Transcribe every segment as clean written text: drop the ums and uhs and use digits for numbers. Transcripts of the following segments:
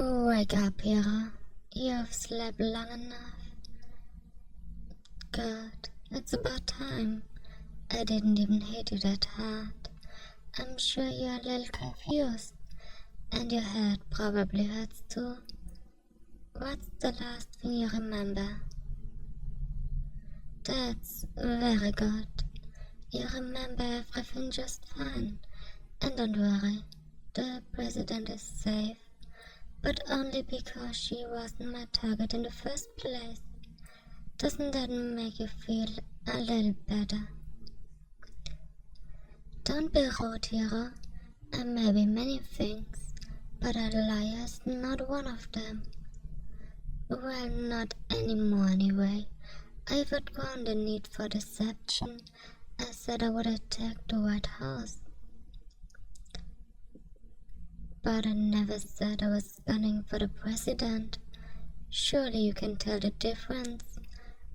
Wake up, hero. You've slept long enough. Good. It's about time. I didn't even hit you that hard. I'm sure you're a little confused. And your head probably hurts too. What's the last thing you remember? That's very good. You remember everything just fine. And don't worry, the president is safe. But only because she wasn't my target in the first place. Doesn't that make you feel a little better? Don't be rude, hero. I may be many things, but a liar is not one of them. Well, not anymore anyway. I would go on the need for deception. I said I would attack the White House. But I never said I was gunning for the president. Surely you can tell the difference.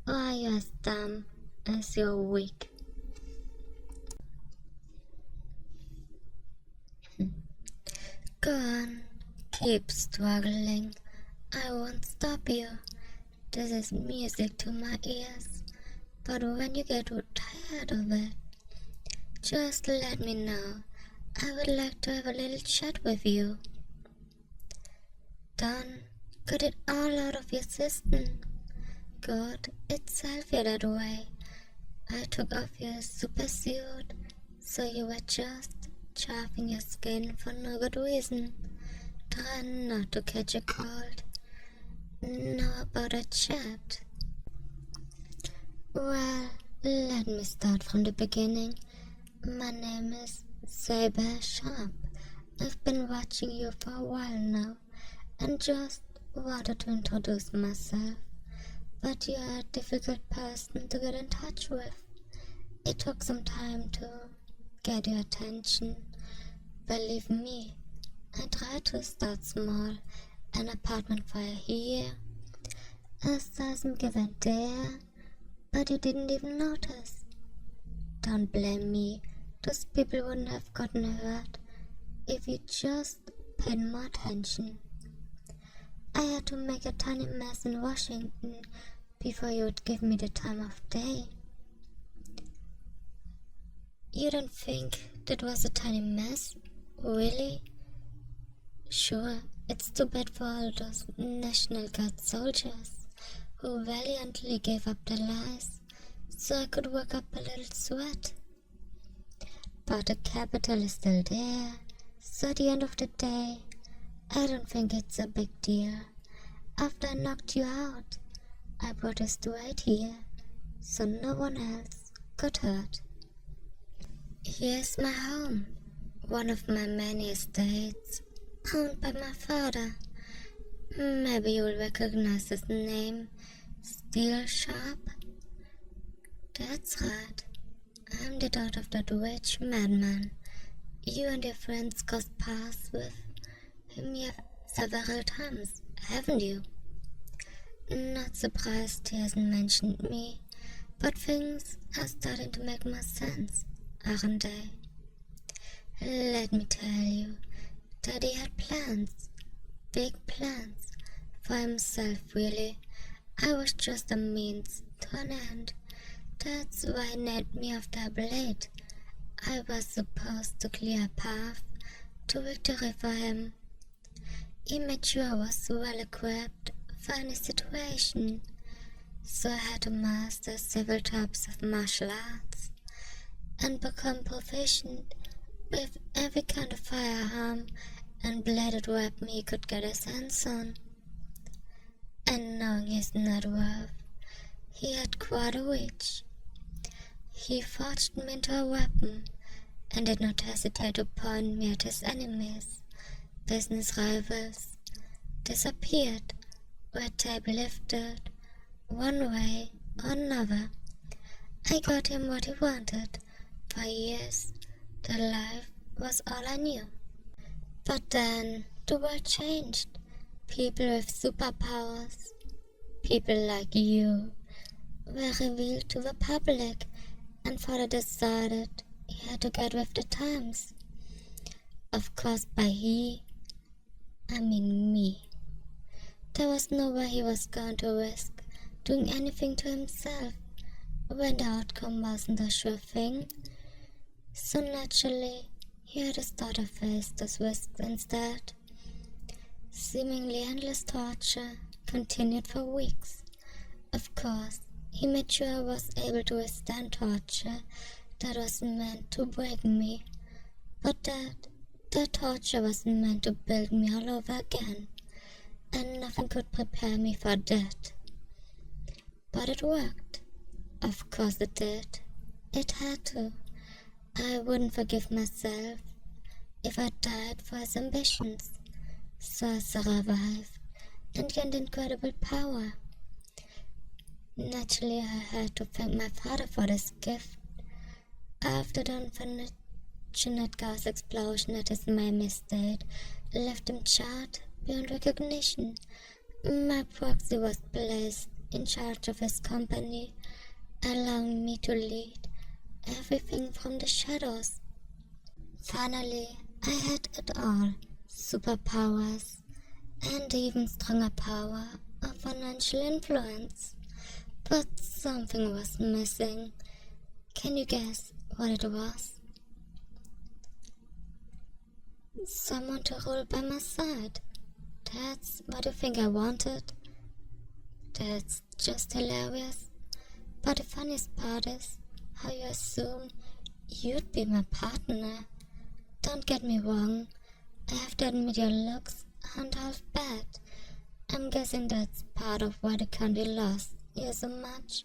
Or are you as dumb as you're weak? Go on, keep struggling. I won't stop you. This is music to my ears. But when you get tired of it, just let me know. I would like to have a little chat with you. Done. Got it all out of your system. Good. It's healthier that way. I took off your super suit, so you were just chafing your skin for no good reason. Try not to catch a cold. Now about a chat. Well, let me start from the beginning. My name is Saber Sharp. I've been watching you for a while now, and just wanted to introduce myself. But you're a difficult person to get in touch with. It took some time to get your attention. Believe me, I tried to start small, an apartment for a year. A doesn't give a dare, but you didn't even notice. Don't blame me. Those people wouldn't have gotten hurt if you just paid more attention. I had to make a tiny mess in Washington before you would give me the time of day. You don't think that was a tiny mess? Really? Sure, it's too bad for all those National Guard soldiers who valiantly gave up their lives so I could work up a little sweat. But the capital is still there, so at the end of the day, I don't think it's a big deal. After I knocked you out, I brought us to right here, so no one else got hurt. Here's my home, one of my many estates, owned by my father. Maybe you'll recognize his name, Steel Sharp? That's right. I'm the daughter of that rich madman. You and your friends crossed paths with him several times, haven't you? Not surprised he hasn't mentioned me, but things are starting to make more sense, aren't they? Let me tell you, Daddy had plans, big plans, for himself really. I was just a means to an end. That's why he named me after a blade. I was supposed to clear a path to victory for him. He made sure I was well equipped for any situation, so I had to master several types of martial arts and become proficient with every kind of firearm and bladed weapon he could get his hands on. And knowing his net worth, he had quite a reach. He forged me into a weapon and did not hesitate to point me at his enemies. Business rivals disappeared, red tape lifted, one way or another. I got him what he wanted. For years, the life was all I knew. But then the world changed. People with superpowers, people like you, were revealed to the public, and father decided he had to get with the times. Of course, by he, I mean me. There was no way he was going to risk doing anything to himself when the outcome wasn't a sure thing. So naturally, he had to start to face those risks instead. Seemingly endless torture continued for weeks. Of course, he made sure I was able to withstand torture that was meant to break me, but that torture was meant to build me all over again, and nothing could prepare me for that. But it worked. Of course it did. It had to. I wouldn't forgive myself if I died for his ambitions. So I survived and gained incredible power. Naturally, I had to thank my father for this gift. After the unfortunate gas explosion at his Miami estate left him charred beyond recognition, my proxy was placed in charge of his company, allowing me to lead everything from the shadows. Finally, I had it all: superpowers and even stronger power of financial influence. But something was missing. Can you guess what it was? Someone to rule by my side. That's what you think I wanted? That's just hilarious. But the funniest part is how you assume you'd be my partner. Don't get me wrong, I have to admit your looks aren't half bad. I'm guessing that's part of why the country lost you so much.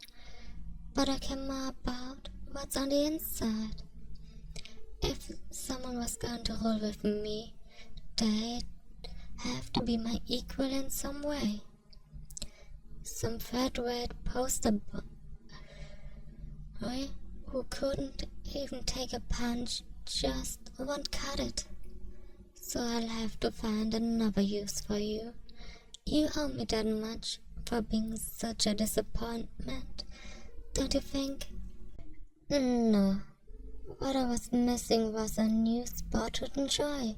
But I care more about what's on the inside. If someone was going to roll with me, they'd have to be my equal in some way. Some fat-red poster boy who couldn't even take a punch just won't cut it. So I'll have to find another use for you. You owe me that much for being such a disappointment, don't you think? No. What I was missing was a new sport to enjoy.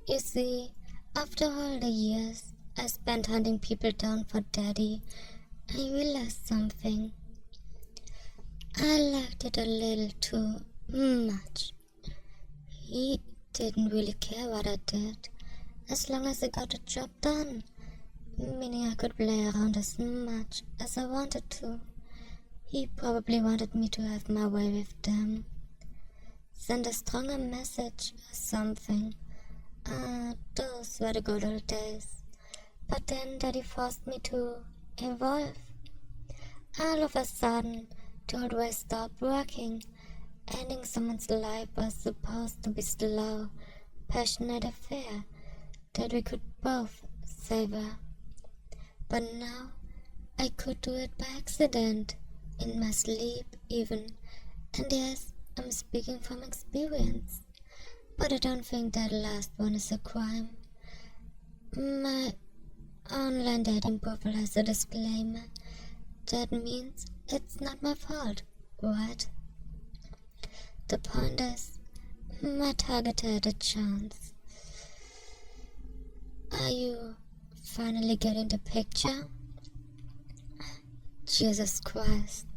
You see, after all the years I spent hunting people down for Daddy, I realized something. I liked it a little too much. He didn't really care what I did, as long as I got the job done, meaning I could play around as much as I wanted to. He probably wanted me to have my way with them, send a stronger message or something. Those were the good old days. But then Daddy forced me to evolve. All of a sudden, the old way stopped working. Ending someone's life was supposed to be slow, passionate affair that we could both savor. But now, I could do it by accident, in my sleep even. And yes, I'm speaking from experience. But I don't think that last one is a crime. My online dating profile has a disclaimer. That means it's not my fault, right? The point is, my target had a chance. Are you finally getting the picture? Jesus Christ.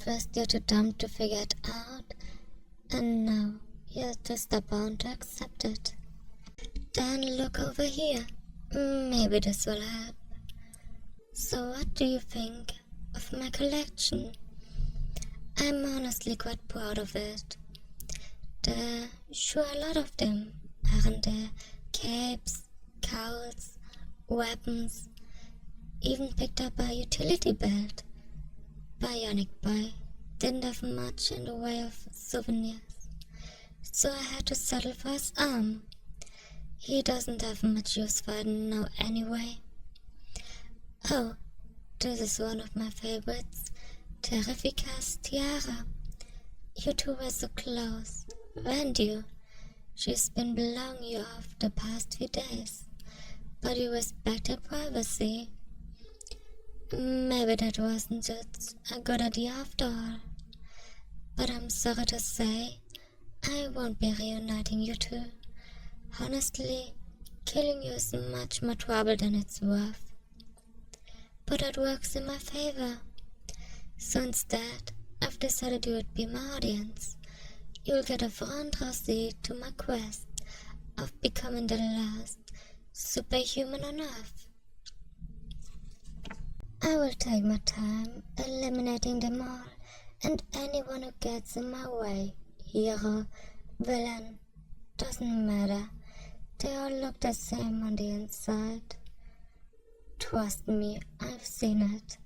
First you're too dumb to figure it out, and now you're just bound to accept it. Then look over here. Maybe this will help. So what do you think of my collection? I'm honestly quite proud of it. There are sure a lot of them, aren't there? Capes, cowls, weapons, even picked up a utility belt. Bionic Boy didn't have much in the way of souvenirs, so I had to settle for his arm. He doesn't have much use for it now anyway. Oh, this is one of my favorites, Terrifica's tiara. You two were so close, weren't you? She's been blowing you off the past few days, but you respect her privacy. Maybe that wasn't just a good idea after all. But I'm sorry to say, I won't be reuniting you two. Honestly, killing you is much more trouble than it's worth. but it works in my favor. So instead, I've decided you would be my audience. You'll get a front row seat to my quest of becoming the last superhuman on Earth. I will take my time eliminating them all and anyone who gets in my way. Hero, villain, doesn't matter. They all look the same on the inside. Trust me, I've seen it.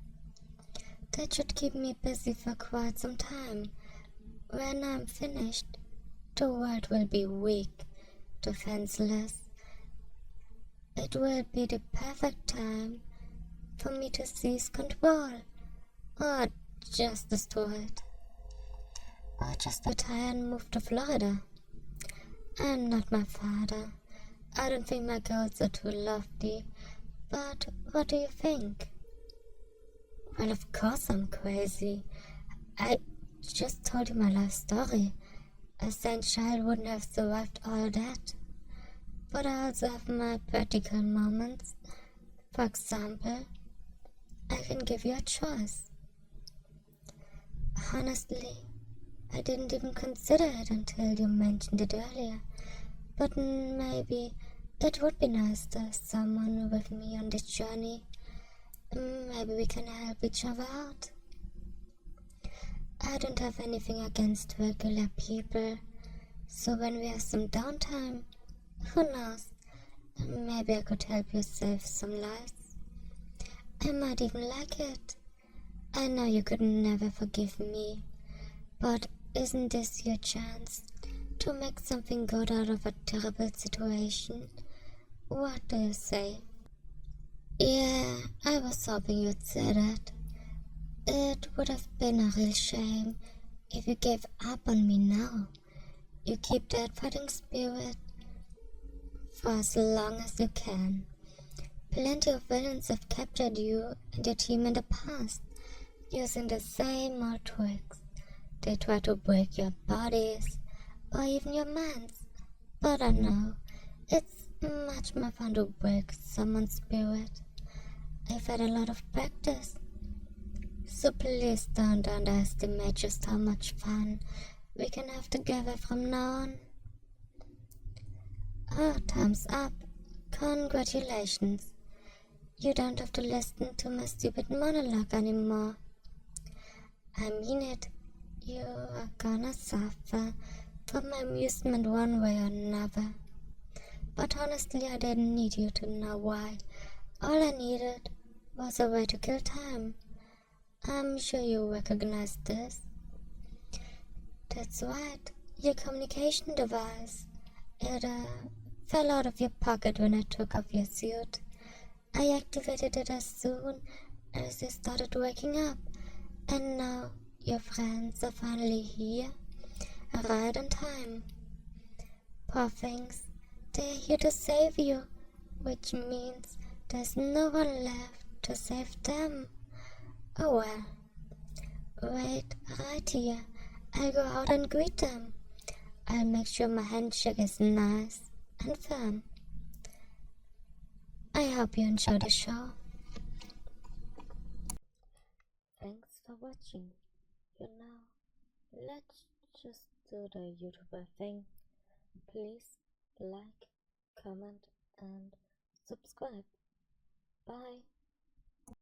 That should keep me busy for quite some time. When I'm finished, the world will be weak, defenseless. It will be the perfect time for me to seize control, or just destroy it, or just retire and move to Florida. I'm not my father. I don't think my goals are too lofty, but what do you think? Well, of course I'm crazy. I just told you my life story. A sane child wouldn't have survived all that. But I also have my practical moments. For example, I can give you a choice. Honestly, I didn't even consider it until you mentioned it earlier. But maybe it would be nice to have someone with me on this journey. Maybe we can help each other out. I don't have anything against regular people, so when we have some downtime, who knows, maybe I could help you save some lives. I might even like it. I know you could never forgive me, but isn't this your chance to make something good out of a terrible situation? What do you say? Yeah, I was hoping you'd say that. It would have been a real shame if you gave up on me now. You keep that fighting spirit for as long as you can. Plenty of villains have captured you and your team in the past, using the same old tricks. They try to break your bodies, or even your minds. But I know, it's much more fun to break someone's spirit. I've had a lot of practice. So please don't underestimate just how much fun we can have together from now on. Oh, time's up. Congratulations. You don't have to listen to my stupid monologue anymore. I mean it. You are gonna suffer from my amusement one way or another. But honestly, I didn't need you to know why. All I needed was a way to kill time. I'm sure you recognize this. That's right, your communication device. It fell out of your pocket when I took off your suit. I activated it as soon as you started waking up, and now your friends are finally here, right on time. Poor things, they're here to save you, which means there's no one left to save them. Oh well. Wait, right here. I'll go out and greet them. I'll make sure my handshake is nice and firm. I hope you enjoy the show. Thanks for watching. Let's just do the YouTuber thing. Please like, comment, and subscribe. Bye.